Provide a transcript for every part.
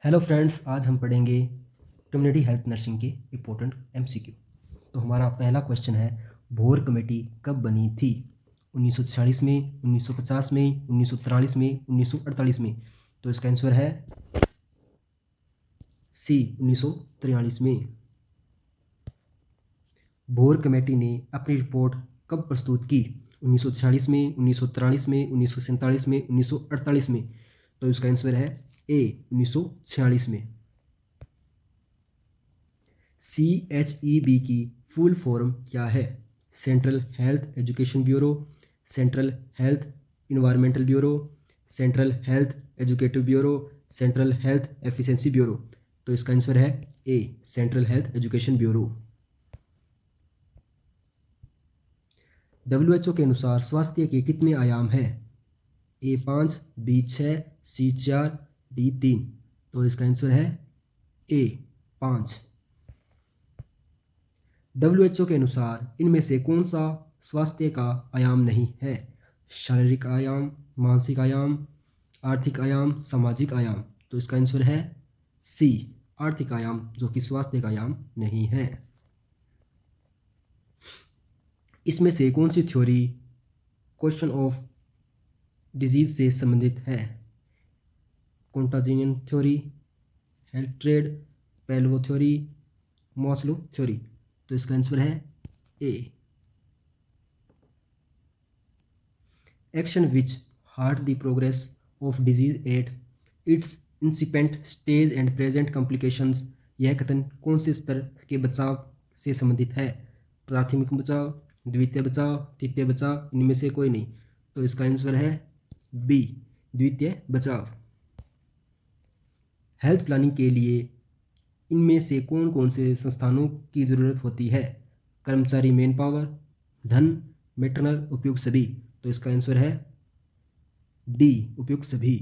Hello friends, आज हम पढ़ेंगे कम्युनिटी हेल्थ नर्सिंग के इम्पोर्टेंट एमसीक्यू। तो हमारा पहला क्वेश्चन है, भोर कमेटी कब बनी थी? 1946 में, 1950 में, 1943 में, 1948 में। तो इसका आंसर है सी, 1943 में। भोर कमेटी ने अपनी रिपोर्ट कब प्रस्तुत की? 1946 में, 1943 में, 1947 में, 1948 में। तो इसका आंसर है ए, 1946 में। CHEB की फुल फॉर्म क्या है? Central health education bureau, central health environmental bureau, central health educative bureau, central health efficiency bureau. तो इसका आंसर है A, central health education bureau. WHO के अनुसार स्वास्थ्य के कितने आयाम हैं? A 5, B 6, C 4, D 3। तो इसका आंसर है ए, 5। WHO के अनुसार इनमें से कौन सा स्वास्थ्य का आयाम नहीं है? शारीरिक आयाम, मानसिक आयाम, आर्थिक आयाम, सामाजिक आयाम। तो इसका आंसर है सी, आर्थिक आयाम, जो कि स्वास्थ्य का आयाम नहीं है। इसमें से कौन सी थ्योरी क्वेश्चन ऑफ डिजीज से संबंधित है? कॉन्टाजियन थ्योरी, हेल्ट्रेड, पेल्वो थ्योरी, मॉस्लो थ्योरी। तो इसका आंसर है A. Action which halt the progress of disease at its incipient stage and prevent complications. यह कथन कौन से स्तर के बचाव से संबंधित है? प्राथमिक बचाव, द्वितीय बचाव, तृतीय बचाव, इनमें से कोई नहीं। तो इसका आंसर है बी, द्वितीय बचाव। हेल्थ प्लानिंग के लिए इनमें से कौन कौन से संस्थानों की ज़रूरत होती है? कर्मचारी मैन पावर, धन, मेटरनल, उपयुक्त सभी। तो इसका आंसर है डी, उपयुक्त सभी।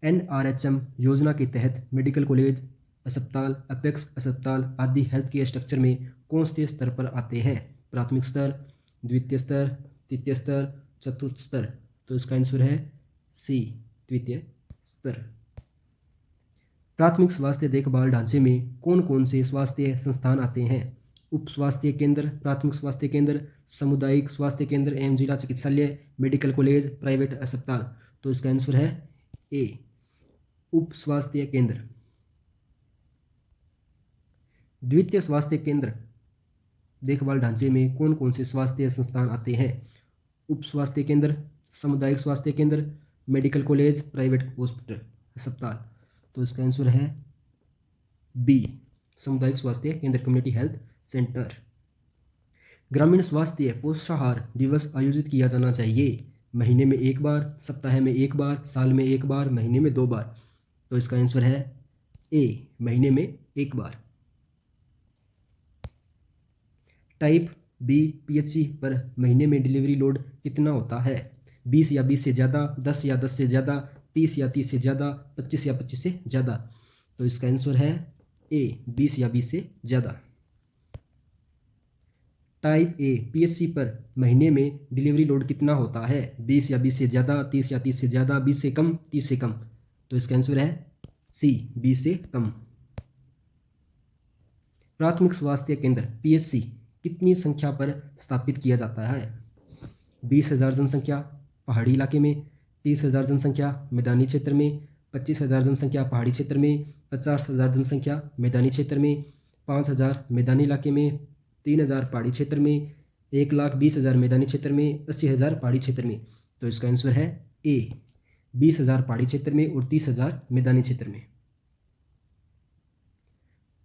NRHM योजना के तहत मेडिकल कॉलेज, अस्पताल, अपेक्स अस्पताल आदि हेल्थ केयर स्ट्रक्चर में कौन से स्तर पर आते हैं? प्राथमिक स्तर, द्वितीय स्तर, तृतीय स्तर, चतुर्थ स्तर। तो इसका आंसर है सी, द्वितीय स्तर। प्राथमिक स्वास्थ्य देखभाल ढांचे में कौन कौन से स्वास्थ्य संस्थान आते हैं? उप स्वास्थ्य केंद्र, प्राथमिक स्वास्थ्य केंद्र, सामुदायिक स्वास्थ्य केंद्र एवं जिला चिकित्सालय, मेडिकल कॉलेज, प्राइवेट अस्पताल। तो इसका आंसर है ए, उप स्वास्थ्य केंद्र। द्वितीय स्वास्थ्य केंद्र देखभाल ढांचे में कौन कौन से स्वास्थ्य संस्थान आते हैं? उप स्वास्थ्य केंद्र, सामुदायिक स्वास्थ्य केंद्र, मेडिकल कॉलेज, प्राइवेट हॉस्पिटल, अस्पताल। तो इसका आंसर है बी, सामुदायिक स्वास्थ्य केंद्र, कम्युनिटी हेल्थ सेंटर। ग्रामीण स्वास्थ्य पोषाहार दिवस आयोजित किया जाना चाहिए। महीने में एक बार, सप्ताह में एक बार, साल में एक बार, महीने में 2 बार। तो इसका आंसर है ए, महीने में एक बार। टाइप बी PHC पर महीने में डिलीवरी लोड कितना होता है? 20 या 20 से ज़्यादा, 10 या 10 से ज़्यादा, 30 या 30 से ज़्यादा, 25 या 25 से ज़्यादा। तो इसका आंसर है ए, 20 या 20 से ज़्यादा। टाइप ए PHC पर महीने में डिलीवरी लोड कितना होता है? 20 या 20 से ज़्यादा, 30 या 30 से ज़्यादा, 20 से कम, 30 से कम। तो इसका आंसर है सी, 20 से कम। प्राथमिक स्वास्थ्य केंद्र PHC कितनी संख्या पर स्थापित किया जाता है? 20,000 जनसंख्या पहाड़ी इलाके में, 30,000 जनसंख्या मैदानी क्षेत्र में, 25,000 जनसंख्या पहाड़ी क्षेत्र में, 50,000 जनसंख्या मैदानी क्षेत्र में, 5,000 मैदानी इलाके में, 3,000 पहाड़ी क्षेत्र में, 1,20,000 मैदानी क्षेत्र में, 80,000 पहाड़ी क्षेत्र में। तो इसका आंसर है ए, 20,000 पहाड़ी क्षेत्र में और 30,000 मैदानी क्षेत्र में।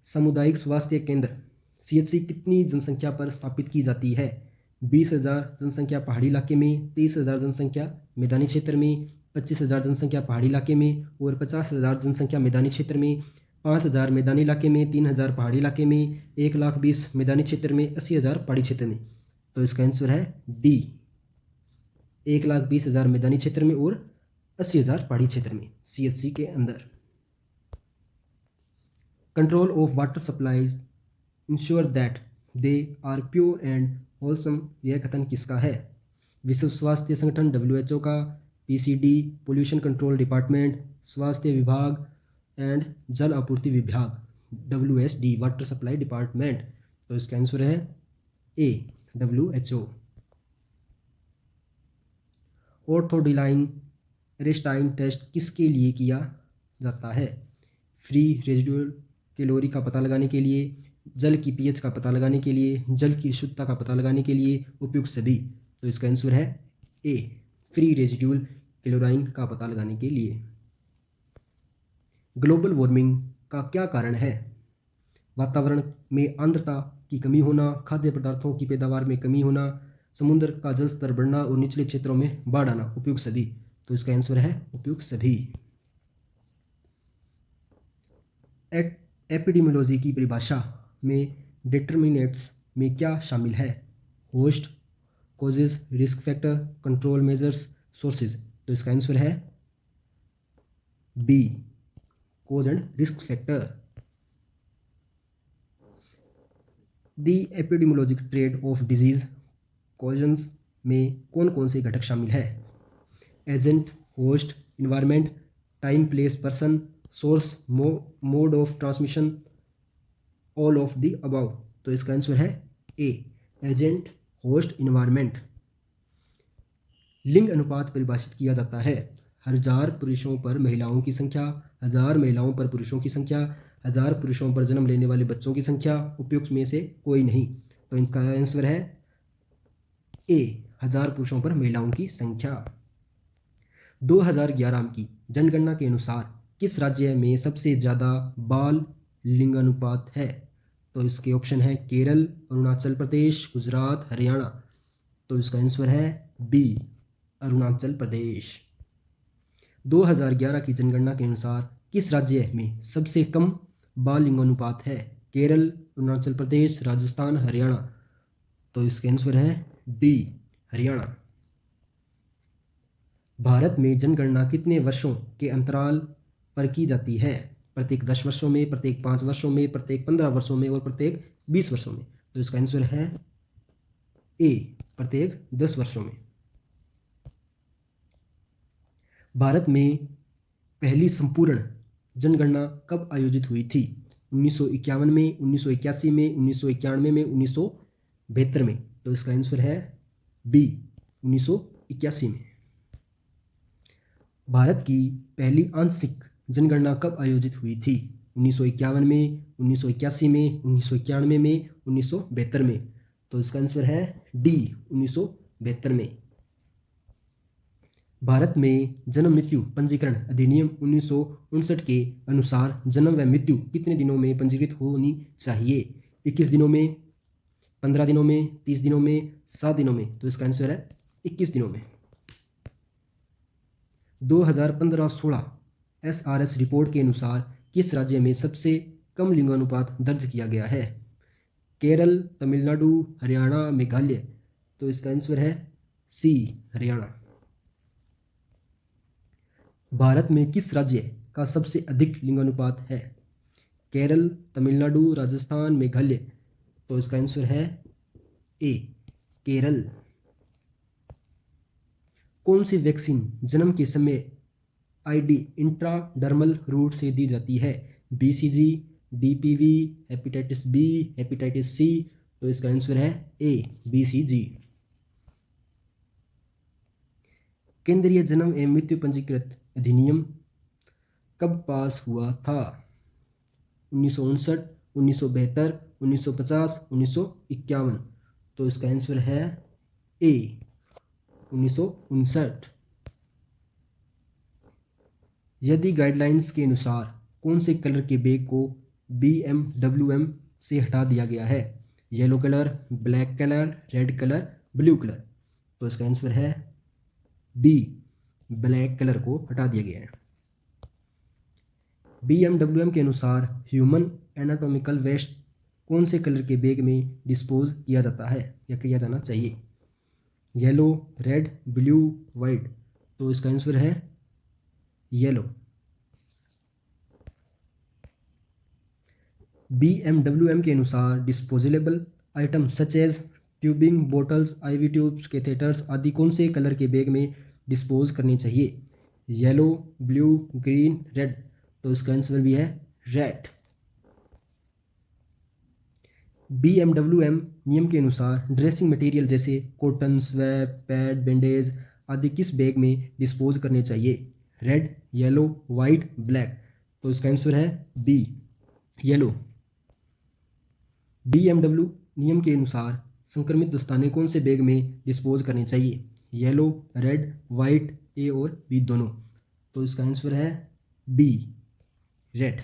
सामुदायिक स्वास्थ्य केंद्र CHC कितनी जनसंख्या पर स्थापित की जाती है? 20,000 जनसंख्या पहाड़ी इलाके में, 30,000 जनसंख्या मैदानी क्षेत्र में, 25,000 जनसंख्या पहाड़ी इलाके में और 50,000 जनसंख्या मैदानी क्षेत्र में, 5,000 मैदानी इलाके में, 3,000 पहाड़ी इलाके में, 1,20,000 मैदानी क्षेत्र में, 80,000 पहाड़ी क्षेत्र में। तो इसका आंसर है डी, 1,20,000 मैदानी क्षेत्र में और 80,000 पहाड़ी क्षेत्र में, CHC के अंदर। Control of water supplies ensure that they are pure and wholesome. यह कथन किसका है? विश्व स्वास्थ्य संगठन WHO का, PCD, पोल्यूशन कंट्रोल डिपार्टमेंट, स्वास्थ्य विभाग एंड जल आपूर्ति विभाग, WSD वाटर सप्लाई डिपार्टमेंट। तो इसका आंसर है ए, WHO। ऑर्थोडिलाइन रेस्टाइन टेस्ट किसके लिए किया जाता है? फ्री रेजिडुअल कैलोरी का पता लगाने के लिए, जल की पीएच का पता लगाने के लिए, जल की शुद्धता का पता लगाने के लिए, उपयुक्त सभी। तो इसका आंसर है ए, फ्री रेजिडुअल क्लोराइन का पता लगाने के लिए। ग्लोबल वार्मिंग का क्या कारण है? वातावरण में आर्द्रता की कमी होना, खाद्य पदार्थों की पैदावार में कमी होना, समुद्र का जल स्तर बढ़ना और निचले क्षेत्रों में बाढ़ आना, उपयुक्त सभी। तो इसका आंसर है उपयुक्त सभी। एपिडेमियोलॉजी की परिभाषा में डिटर्मिनेंट्स में क्या शामिल है? Host, causes, risk factor, control measures, sources. तो इसका आंसर है B, cause and risk factor. The epidemiologic triad of disease causation में कौन कौन से घटक शामिल है? Agent, host, environment, time, place, person, source, mode of transmission, all of the above. तो इसका आंसर है ए, एजेंट, होस्ट, इन्वायरमेंट। लिंग अनुपात परिभाषित किया जाता है। 1000 पुरुषों पर महिलाओं की संख्या, 1000 महिलाओं पर पुरुषों की संख्या, 1000 पुरुषों पर जन्म लेने वाले बच्चों की संख्या, उपयुक्त में से कोई नहीं। तो इनका आंसर है ए, 1000 पुरुषों पर महिलाओं की संख्या। 2011 की जनगणना के अनुसार किस राज्य में सबसे ज़्यादा बाल लिंगानुपात है? तो इसके ऑप्शन है केरल, अरुणाचल प्रदेश, गुजरात, हरियाणा। तो इसका आंसर है बी, अरुणाचल प्रदेश। 2011 की जनगणना के अनुसार किस राज्य में सबसे कम बाल लिंगानुपात है? केरल, अरुणाचल प्रदेश, राजस्थान, हरियाणा। तो इसका आंसर है बी, हरियाणा। भारत में जनगणना कितने वर्षों के अंतराल पर की जाती है? प्रत्येक 10 वर्षों में, प्रत्येक 5 वर्षों में, प्रत्येक 15 वर्षों में और प्रत्येक 20 वर्षों में। तो इसका आंसर है ए, प्रत्येक 10 वर्षों में। भारत में पहली संपूर्ण जनगणना कब आयोजित हुई थी? 1951 में, 1981 में, 1991 में, 1972 में। तो इसका आंसर है बी, 1981 में। भारत की पहली आंशिक जनगणना कब आयोजित हुई थी? 1951 में, 1981 में, 1991 में, 1972 में। तो इसका आंसर है डी, 1972 में। भारत में जन्म मृत्यु पंजीकरण अधिनियम 1959 के अनुसार जन्म व मृत्यु कितने दिनों में पंजीकृत होनी चाहिए? 21 दिनों में, 15 दिनों में, 30 दिनों में, 7 दिनों में। तो इसका आंसर है 21 दिनों में। 2015-16 SRS रिपोर्ट के अनुसार किस राज्य में सबसे कम लिंगानुपात दर्ज किया गया है? केरल, तमिलनाडु, हरियाणा, मेघालय। तो इसका आंसर है सी, हरियाणा। भारत में किस राज्य का सबसे अधिक लिंगानुपात है? केरल, तमिलनाडु, राजस्थान, मेघालय। तो इसका आंसर है ए, केरल। कौन सी वैक्सीन जन्म के समय आईडी इंट्राडर्मल रूट से दी जाती है? BCG, DPV, hepatitis B, hepatitis C. तो इसका आंसर है ए, BCG। केंद्रीय जन्म एवं मृत्यु पंजीकृत अधिनियम कब पास हुआ था? 1959, 1972, 1950, 1951। तो इसका आंसर है ए, 1959। यदि गाइडलाइंस के अनुसार कौन से कलर के बैग को BMWM से हटा दिया गया है? Yellow colour, black colour, red colour, blue colour. तो इसका आंसर है बी, ब्लैक कलर को हटा दिया गया है। BMWM के अनुसार ह्यूमन एनाटॉमिकल वेस्ट कौन से कलर के बैग में डिस्पोज किया जाता है या किया जाना चाहिए? Yellow, red, blue, white. तो इसका आंसर है येलो। BMWM के अनुसार disposable item such as tubing, bottles, IV tubes, catheters आदि कौन से कलर के बैग में डिस्पोज करने चाहिए? Yellow, blue, green, red. तो इसका आंसर भी है रेड। BMWM नियम के अनुसार ड्रेसिंग मटेरियल जैसे कॉटन, स्वैप, पैड, बैंडेज आदि किस बैग में डिस्पोज करने चाहिए? Red, yellow, white, black. तो इसका आंसर है बी, येलो। BMW नियम के अनुसार संक्रमित दस्ताने कौन से बैग में डिस्पोज करने चाहिए? येलो, रेड, वाइट, ए और बी दोनों। तो इसका आंसर है बी, रेड।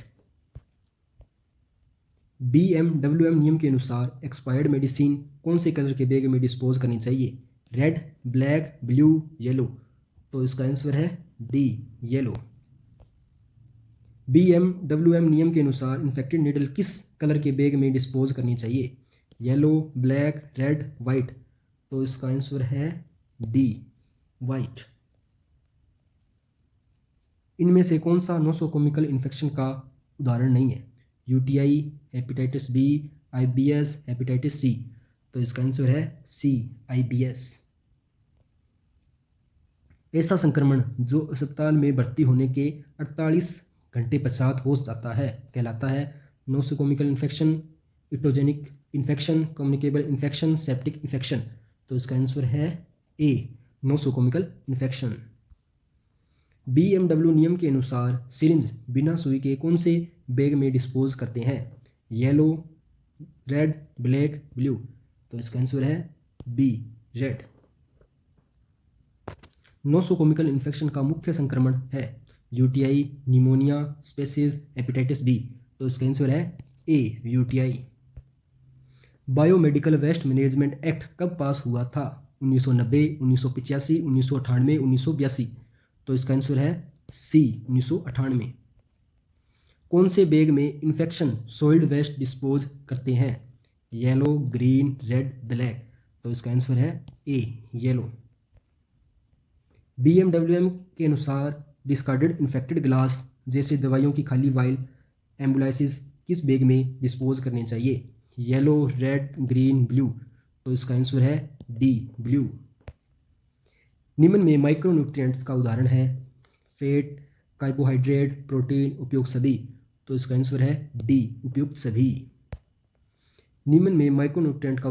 BMWM नियम के अनुसार एक्सपायर्ड मेडिसिन कौन से कलर के बैग में डिस्पोज करनी चाहिए? Red, black, blue, yellow. तो इसका आंसर है डी, येलो। BMWM नियम के अनुसार इन्फेक्टेड नीडल किस कलर के बैग में डिस्पोज करनी चाहिए? Yellow, black, red, white. तो इसका आंसर है डी, वाइट। इनमें से कौन सा नोसोकोमिकल इन्फेक्शन का उदाहरण नहीं है? UTI, hepatitis B, IBS, hepatitis C. तो इसका आंसर है सी, IBS। ऐसा संक्रमण जो अस्पताल में भर्ती होने के 48 घंटे पश्चात हो जाता है कहलाता है nosocomial infection, iatrogenic infection, communicable infection, septic infection. तो इसका आंसर है ए, नोसोकोमिकल इन्फेक्शन। BMW नियम के अनुसार सिरिंज बिना सुई के कौन से बैग में डिस्पोज करते हैं? Yellow, red, black, blue. तो इसका आंसर है बी, रेड। नोसोकोमिकल इन्फेक्शन का मुख्य संक्रमण है UTI, pneumonia, sepsis, hepatitis B. तो इसका आंसर है A, UTI। Biomedical waste management act कब पास हुआ था? 1990, 1985, 1998, 1982। तो इसका आंसर है सी, 1998। कौन से बैग में इन्फेक्शन सॉइल्ड वेस्ट डिस्पोज करते हैं? Yellow, green, red, black. तो इसका आंसर है ए, येलो। BMWM के अनुसार डिस्कार्डेड इन्फेक्टेड ग्लास जैसे दवाइयों की खाली वाइल एम्बुलाइसिस किस बैग में डिस्पोज करने चाहिए? Yellow, red, green, blue. तो इसका आंसर है डी, ब्लू। निम्न में माइक्रोन्यूट्रिएंट्स का उदाहरण है फैट, कार्बोहाइड्रेट, प्रोटीन, उपयुक्त सभी। तो इसका आंसर है डी, उपयुक्त सभी। निम्न में माइक्रोन्यूट्रिएंट का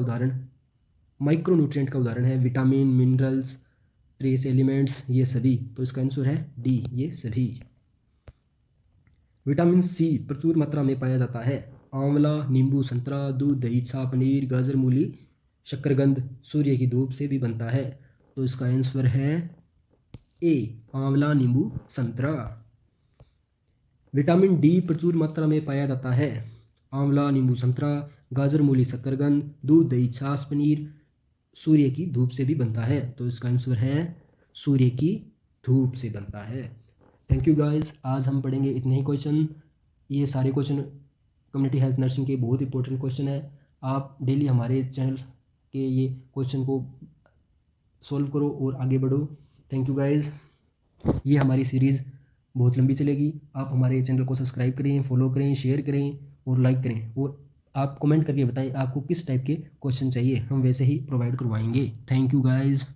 उदाहरण है विटामिन, मिनरल्स, ट्रेस एलिमेंट्स, ये सभी। तो इसका आंसर है डी, ये सभी। विटामिन सी प्रचुर मात्रा में पाया जाता है आंवला, नींबू, संतरा, दूध, दही, छाछ, पनीर, गाजर, मूली, शकरकंद, सूर्य की धूप से भी बनता है। तो इसका आंसर है ए, आंवला, नींबू, संतरा। विटामिन डी प्रचुर मात्रा में पाया जाता है आंवला, नींबू, संतरा, गाजर, मूली, शकरकंद, दूध, दही, छाछ, पनीर, सूर्य की धूप से भी बनता है। तो इसका आंसर है सूर्य की धूप से बनता है। थैंक यू गाइस, आज हम पढ़ेंगे इतने ही क्वेश्चन। ये सारे क्वेश्चन कम्युनिटी हेल्थ नर्सिंग के बहुत इंपॉर्टेंट क्वेश्चन है। आप डेली हमारे चैनल के ये क्वेश्चन को सॉल्व करो और आगे बढ़ो। Thank you guys. ये हमारी सीरीज़ बहुत लंबी चलेगी। आप हमारे चैनल को सब्सक्राइब करें, फॉलो करें, शेयर करें और लाइक करें। और आप कमेंट करके बताएं आपको किस टाइप के क्वेश्चन चाहिए, हम वैसे ही प्रोवाइड करवाएंगे। Thank you guys.